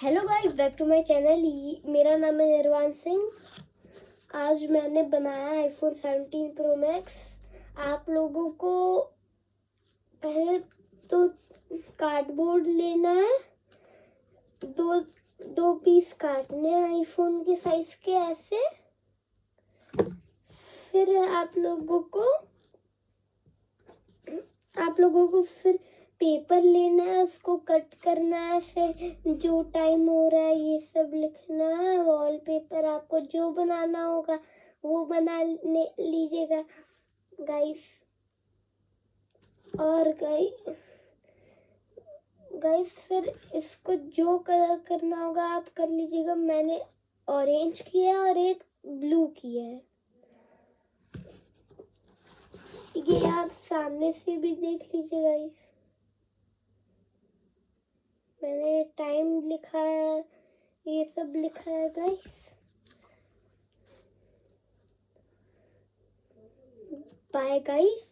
Hello guys, back to my channel. मेरा नाम है निर्वाण सिंह। आज मैंने बनाया आईफोन 17 प्रो मैक्स। आप लोगों को पहले तो कार्डबोर्ड लेना है, दो दो पीस काटने हैं आईफोन के साइज के ऐसे। फिर आप लोगों को फिर पेपर लेना है, उसको कट करना है, फिर जो टाइम हो रहा है ये सब लिखना है। वॉलपेपर आपको जो बनाना होगा वो बना लीजिएगा गाइस। और गाइस फिर इसको जो कलर करना होगा आप कर लीजिएगा। मैंने ऑरेंज किया है और एक ब्लू किया है। ये आप सामने से भी देख लीजिए गाइस। मैंने टाइम लिखा है, ये सब लिखा है गाइस। Bye guys.